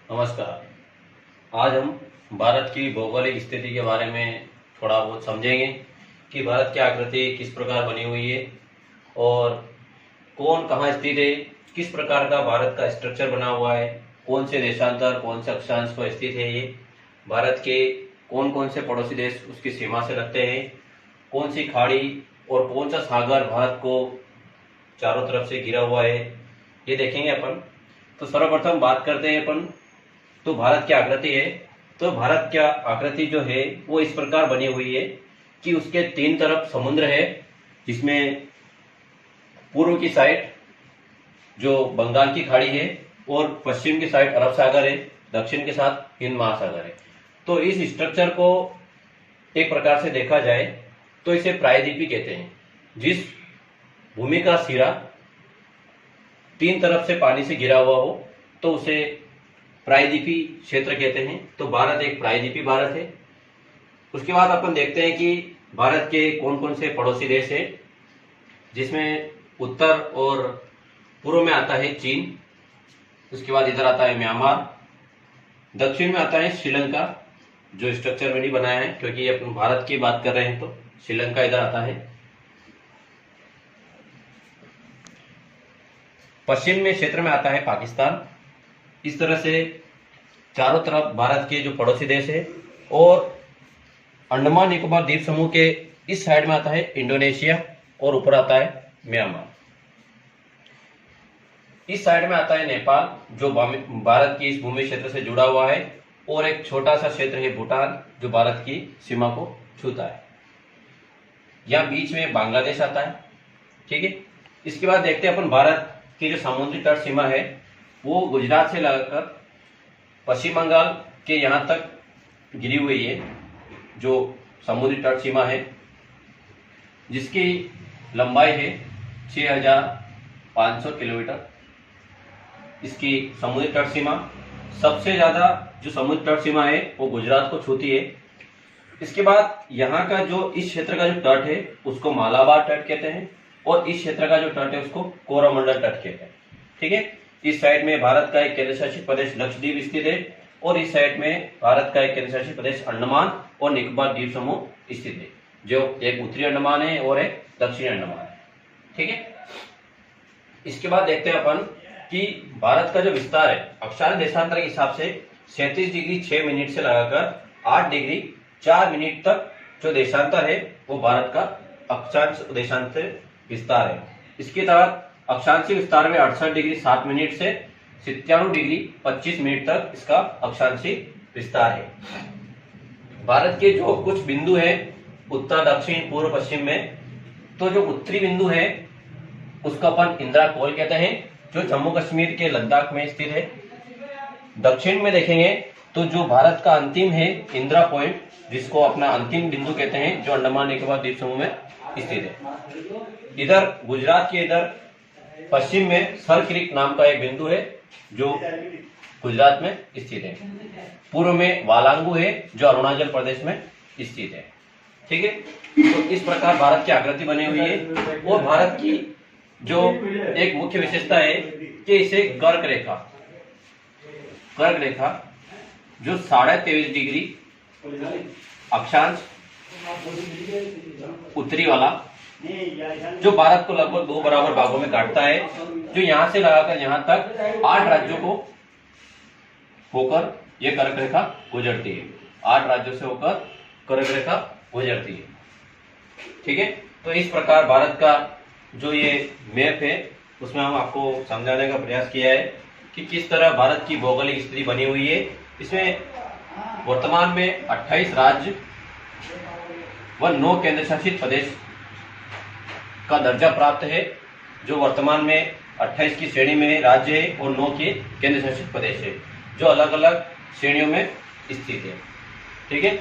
नमस्कार। आज हम भारत की भौगोलिक स्थिति के बारे में थोड़ा बहुत समझेंगे कि भारत की आकृति किस प्रकार बनी हुई है और कौन कहाँ स्थित है, किस प्रकार का भारत का स्ट्रक्चर बना हुआ है, कौन से देशांतर कौन से अक्षांश पर स्थित है, ये भारत के कौन कौन से पड़ोसी देश उसकी सीमा से लगते हैं, कौन सी खाड़ी और कौन सा सागर भारत को चारों तरफ से घिरा हुआ है, ये देखेंगे अपन। तो सर्वप्रथम बात करते हैं अपन तो भारत की आकृति है। तो भारत की आकृति जो है वो इस प्रकार बनी हुई है कि उसके तीन तरफ समुद्र है, जिसमें पूर्व की साइड जो बंगाल की खाड़ी है और पश्चिम की साइड अरब सागर है, दक्षिण के साथ हिंद महासागर है। तो इस स्ट्रक्चर को एक प्रकार से देखा जाए तो इसे प्रायद्वीपी कहते हैं। जिस भूमि का सिरा तीन तरफ से पानी से घिरा हुआ हो तो उसे प्रायद्वीपी क्षेत्र कहते हैं। तो भारत एक प्रायद्वीपी भारत है। उसके बाद अपन देखते हैं कि भारत के कौन कौन से पड़ोसी देश है, जिसमें उत्तर और पूर्व में आता है चीन, उसके बाद इधर आता है म्यांमार, दक्षिण में आता है श्रीलंका, जो स्ट्रक्चर में नहीं बनाया है क्योंकि अपन भारत की बात कर रहे हैं तो श्रीलंका इधर आता है। पश्चिम में क्षेत्र में आता है पाकिस्तान। इस तरह से चारों तरफ भारत के जो पड़ोसी देश है, और अंडमान निकोबार द्वीप समूह के इस साइड में आता है इंडोनेशिया और ऊपर आता है म्यांमार। इस साइड में आता है नेपाल, जो भारत की इस भूमि क्षेत्र से जुड़ा हुआ है, और एक छोटा सा क्षेत्र है भूटान, जो भारत की सीमा को छूता है। यहाँ बीच में बांग्लादेश आता है। ठीक है। इसके बाद देखते हैं अपन भारत की जो समुद्री तट सीमा है वो गुजरात से लगाकर पश्चिम बंगाल के यहाँ तक गिरी हुई है, जो समुद्री तट सीमा है, जिसकी लंबाई है 6500 किलोमीटर। इसकी समुद्री तट सीमा सबसे ज्यादा जो समुद्री तट सीमा है वो गुजरात को छूती है। इसके बाद यहाँ का जो इस क्षेत्र का जो तट है उसको मालाबार तट कहते हैं, और इस क्षेत्र का जो तट है उसको कोरोमंडल तट कहते हैं। ठीक है। इस साइड में भारत का एक केंद्र शासित प्रदेश लक्षद्वीप स्थित है, और इस साइड में भारत का एक केंद्र शासित प्रदेश अंडमान और निकोबार द्वीप समूह स्थित है, जो एक उत्तरी अंडमान है और एक दक्षिणी अंडमान है। ठीक है। इसके बाद देखते हैं अपन कि भारत का जो विस्तार है अक्षांश देशांतर के हिसाब से 37 डिग्री 6 मिनट से लगाकर 8 डिग्री 4 मिनट तक जो देशांतर है वो भारत का अक्षांश देशांतर विस्तार है। इसके तहत अक्षांशीय विस्तार में 68 डिग्री 7 मिनट से 97 डिग्री 25 मिनट तक इसका अक्षांशीय विस्तार है। भारत के जो कुछ बिंदु है उत्तर दक्षिण पूर्व पश्चिम में, तो जो उत्तरी बिंदु है उसका अपन इंदिरा कोल कहते हैं, जो जम्मू कश्मीर के लद्दाख में स्थित है। दक्षिण में देखेंगे तो जो भारत का अंतिम है इंदिरा पॉइंट, जिसको अपना अंतिम बिंदु कहते हैं, जो अंडमान निकोबार द्वीप समूह में स्थित है। इधर गुजरात के इधर पश्चिम में सर क्रीक नाम का एक बिंदु है जो गुजरात में स्थित है। पूर्व में वालांगू है जो अरुणाचल प्रदेश में स्थित है। ठीक है। तो इस प्रकार भारत की आकृति बनी हुई है, और भारत की जो एक मुख्य विशेषता है कि इसे कर्क रेखा जो 23.5 डिग्री अक्षांश उत्तरी वाला, जो भारत को लगभग 2 बराबर भागों में काटता है, जो यहाँ से लगाकर यहाँ तक 8 राज्यों को होकर ये कर्क रेखा गुजरती है। 8 राज्यों से होकर कर्क रेखा गुजरती है। ठीक है। तो इस प्रकार भारत का जो ये मैप है उसमें हम आपको समझाने का प्रयास किया है कि किस तरह भारत की भौगोलिक स्थिति बनी हुई है। इसमें वर्तमान में 28 राज्य व 9 केंद्र शासित प्रदेश का दर्जा प्राप्त है, जो वर्तमान में 28 की श्रेणी में राज्य है और 9 के केंद्र शासित प्रदेश है, जो अलग अलग श्रेणियों में स्थित है। ठीक है।